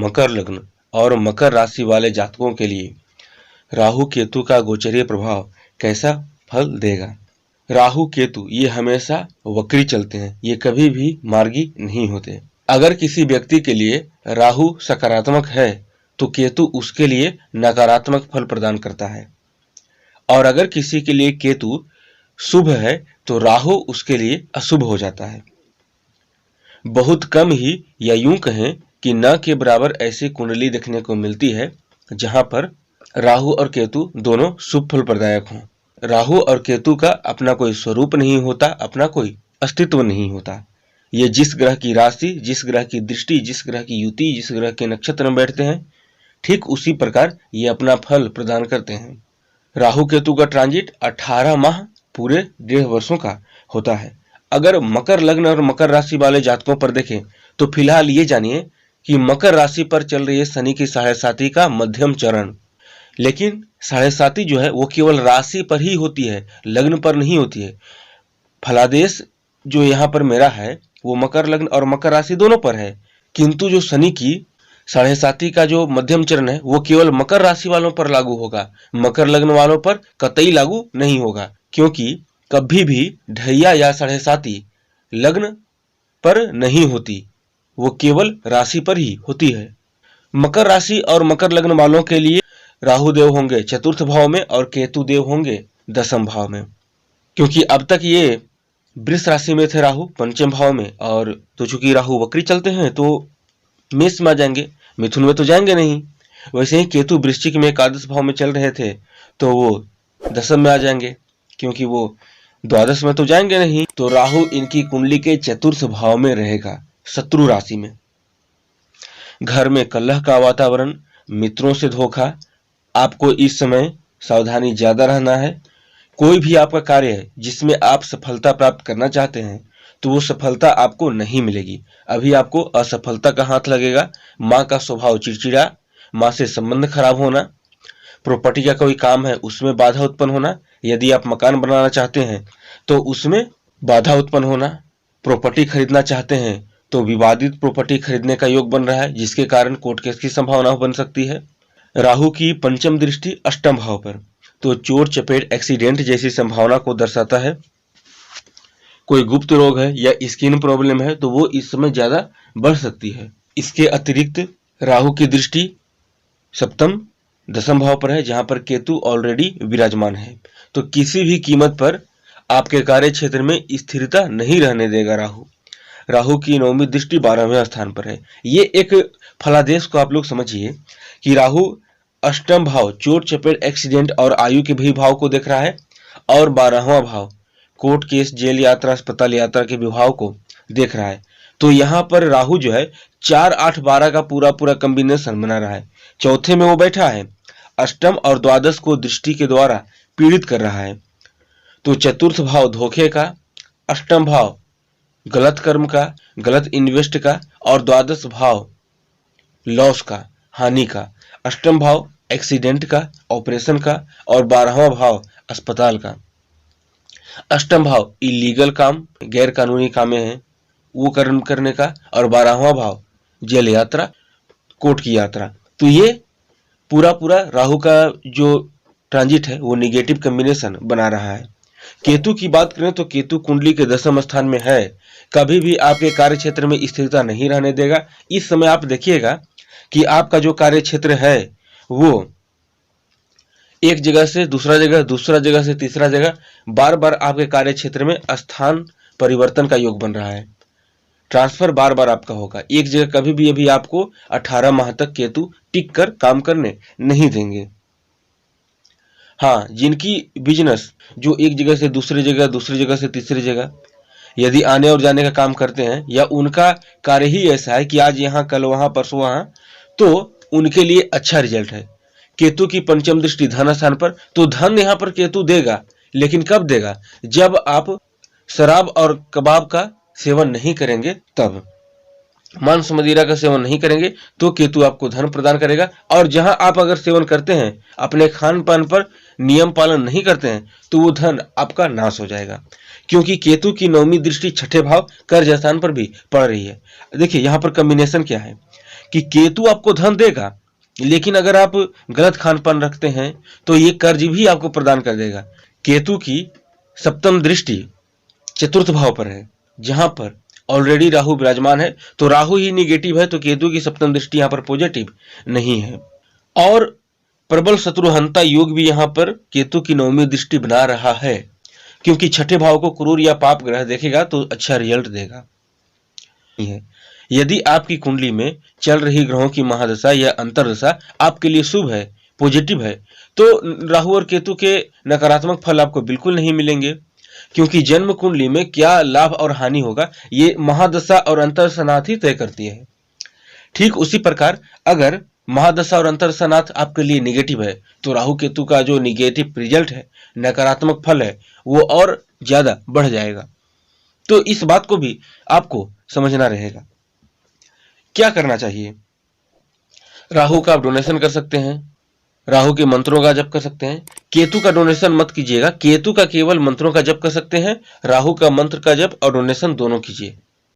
मकर लग्न और मकर राशि वाले जातकों के लिए राहु केतु का गोचरीय प्रभाव कैसा फल देगा। राहु केतु ये हमेशा वक्री चलते हैं, ये कभी भी मार्गी नहीं होते। अगर किसी व्यक्ति के लिए राहु सकारात्मक है तो केतु उसके लिए नकारात्मक फल प्रदान करता है, और अगर किसी के लिए केतु शुभ है तो राहु उसके लिए अशुभ हो जाता है। बहुत कम ही या यूं कहें कि न के बराबर ऐसी कुंडली देखने को मिलती है जहां पर राहु और केतु दोनों शुभ फल प्रदायक हों। राहु और केतु का अपना कोई स्वरूप नहीं होता, अपना कोई अस्तित्व नहीं होता। ये जिस ग्रह की राशि, जिस ग्रह की दृष्टि, जिस ग्रह की युति, जिस ग्रह के नक्षत्र में बैठते हैं, ठीक उसी प्रकार ये अपना फल प्रदान करते हैं। राहु केतु का ट्रांजिट 18 माह पूरे 1.5 वर्षों का होता है। अगर मकर लग्न और मकर राशि वाले जातकों पर देखें तो फिलहाल ये जानिए कि मकर राशि पर चल रही है शनि की 7.5 का मध्यम चरण, लेकिन 7.5 जो है वो केवल राशि पर ही होती है, लग्न पर नहीं होती है। फलादेश जो यहाँ पर मेरा है वो मकर लग्न और मकर राशि दोनों पर है, किंतु जो शनि की 7.5 का जो मध्यम चरण है वो केवल मकर राशि वालों पर लागू होगा, मकर लग्न वालों पर कतई लागू नहीं होगा, क्योंकि कभी भी ढैया या 7.5 लग्न पर नहीं होती, वो केवल राशि पर ही होती है। मकर राशि और मकर लग्न वालों के लिए राहु देव होंगे चतुर्थ भाव में और केतु देव होंगे 10वें भाव में, क्योंकि अब तक ये वृष राशि में थे राहु 5वें भाव में, और तो चूंकि राहु वक्री चलते हैं तो मेष में आ जाएंगे, मिथुन में तो जाएंगे नहीं। वैसे ही केतु वृश्चिक में 11 भाव में चल रहे थे तो वो 10वें में आ जाएंगे, क्योंकि वो 12 में तो जाएंगे नहीं। तो राहु इनकी कुंडली के चतुर्थ भाव में रहेगा, शत्रु राशि में। घर में कलह का वातावरण, मित्रों से धोखा, आपको इस समय सावधानी ज्यादा रहना है। कोई भी आपका कार्य है जिसमें आप सफलता प्राप्त करना चाहते हैं तो वो सफलता आपको नहीं मिलेगी, अभी आपको असफलता का हाथ लगेगा। माँ का स्वभाव चिड़चिड़ा, माँ से संबंध खराब होना, प्रॉपर्टी का कोई काम है उसमें बाधा उत्पन्न होना, यदि आप मकान बनाना चाहते हैं तो उसमें बाधा उत्पन्न होना, प्रॉपर्टी खरीदना चाहते हैं तो विवादित प्रॉपर्टी खरीदने का योग बन रहा है जिसके कारण कोर्ट केस की संभावना बन सकती है। राहु की पंचम दृष्टि 8वें भाव पर, तो चोट चपेट एक्सीडेंट जैसी संभावना को दर्शाता है। कोई गुप्त रोग है या स्किन प्रॉब्लम है तो वो इस समय ज्यादा बढ़ सकती है। इसके अतिरिक्त राहु की दृष्टि 7वें 10वें भाव पर है जहां पर केतु ऑलरेडी विराजमान है, तो किसी भी कीमत पर आपके कार्य क्षेत्र में स्थिरता नहीं रहने देगा राहु। राहु की 9वीं दृष्टि 12वें स्थान पर है। ये एक फलादेश को आप लोग समझिए कि राहु 8वें भाव चोट चपेट एक्सीडेंट और आयु के भी भाव को देख रहा है, और 12वां भाव कोर्ट केस जेल यात्रा अस्पताल यात्रा के विभाव को देख रहा है। तो यहाँ पर राहु जो है 4 8 12 का पूरा पूरा कॉम्बिनेशन बना रहा है। चौथे में वो बैठा है, अष्टम और द्वादश को दृष्टि के द्वारा पीड़ित कर रहा है। तो चतुर्थ भाव धोखे का, 8वें भाव गलत कर्म का, गलत इन्वेस्ट का, और द्वादश भाव लॉस का, हानि का, 8वें भाव एक्सीडेंट का, ऑपरेशन का, और 12वां भाव अस्पताल का। 8वें भाव इलीगल काम, गैर कानूनी कामें हैं वो कर्म करने का, और 12वां भाव जेल यात्रा, कोर्ट की यात्रा। तो ये पूरा पूरा राहु का जो ट्रांजिट है वो निगेटिव कॉम्बिनेशन बना रहा है। केतु की बात करें तो केतु कुंडली के 10वें स्थान में है, कभी भी आपके कार्य क्षेत्र में स्थिरता नहीं रहने देगा। इस समय आप देखिएगा कि आपका जो कार्य क्षेत्र है वो एक जगह से दूसरा जगह, दूसरा जगह से तीसरा जगह, बार बार आपके कार्य क्षेत्र में स्थान परिवर्तन का योग बन रहा है। ट्रांसफर बार बार आपका होगा, एक जगह कभी भी अभी आपको 18 माह तक केतु टिक कर काम करने नहीं देंगे। हाँ, जिनकी बिजनेस जो एक जगह से दूसरी जगह, दूसरी जगह से तीसरी जगह यदि आने और जाने का काम करते हैं, या उनका कार्य ही ऐसा है कि आज यहाँ कल वहां परसों वहां, तो उनके लिए अच्छा रिजल्ट है। केतु की पंचम दृष्टि धन स्थान पर, तो धन यहाँ पर केतु देगा, लेकिन कब देगा? जब आप शराब और कबाब का सेवन नहीं करेंगे, तब मांस मदिरा का सेवन नहीं करेंगे तो केतु आपको धन प्रदान करेगा। और जहां आप अगर सेवन करते हैं, अपने खान पान पर नियम पालन नहीं करते हैं, तो वो धन आपका नाश हो जाएगा, क्योंकि केतु की 9वीं दृष्टि 6ठे भाव कर्ज स्थान पर भी पड़ रही है। देखिए यहाँ पर कॉम्बिनेशन क्या है, कि केतु आपको धन देगा, लेकिन अगर आप गलत खान पान रखते हैं तो ये कर्ज भी आपको प्रदान कर देगा। केतु की सप्तम दृष्टि चतुर्थ भाव पर है, जहां पर ऑलरेडी राहु विराजमान है, तो राहु ही निगेटिव है, तो केतु की सप्तम दृष्टि यहां पर पॉजिटिव नहीं है। और प्रबल शत्रुहंता योग भी यहां पर केतु की नवमी दृष्टि बना रहा है, क्योंकि छठे भाव को क्रूर या पाप ग्रह देखेगा तो अच्छा रिजल्ट देगा। यदि आपकी कुंडली में चल रही ग्रहों की महादशा या अंतरदशा आपके लिए शुभ है, पॉजिटिव है, तो राहु और केतु के नकारात्मक फल आपको बिल्कुल नहीं मिलेंगे, क्योंकि जन्म कुंडली में क्या लाभ और हानि होगा ये महादशा और अंतरदशानाथ ही तय करती है। ठीक उसी प्रकार अगर महादशा और अंतरदशानाथ आपके लिए निगेटिव है, तो राहु केतु का जो निगेटिव रिजल्ट है, नकारात्मक फल है, वो और ज्यादा बढ़ जाएगा। तो इस बात को भी आपको समझना रहेगा। क्या करना चाहिए? राहु का आप डोनेशन कर सकते हैं, राहु के मंत्रों का जप कर सकते हैं। केतु का डोनेशन मत कीजिएगा, केतु का केवल मंत्रों का जप कर सकते हैं, राहु का मंत्र का जप और डोनेशन दोनों कीजिए।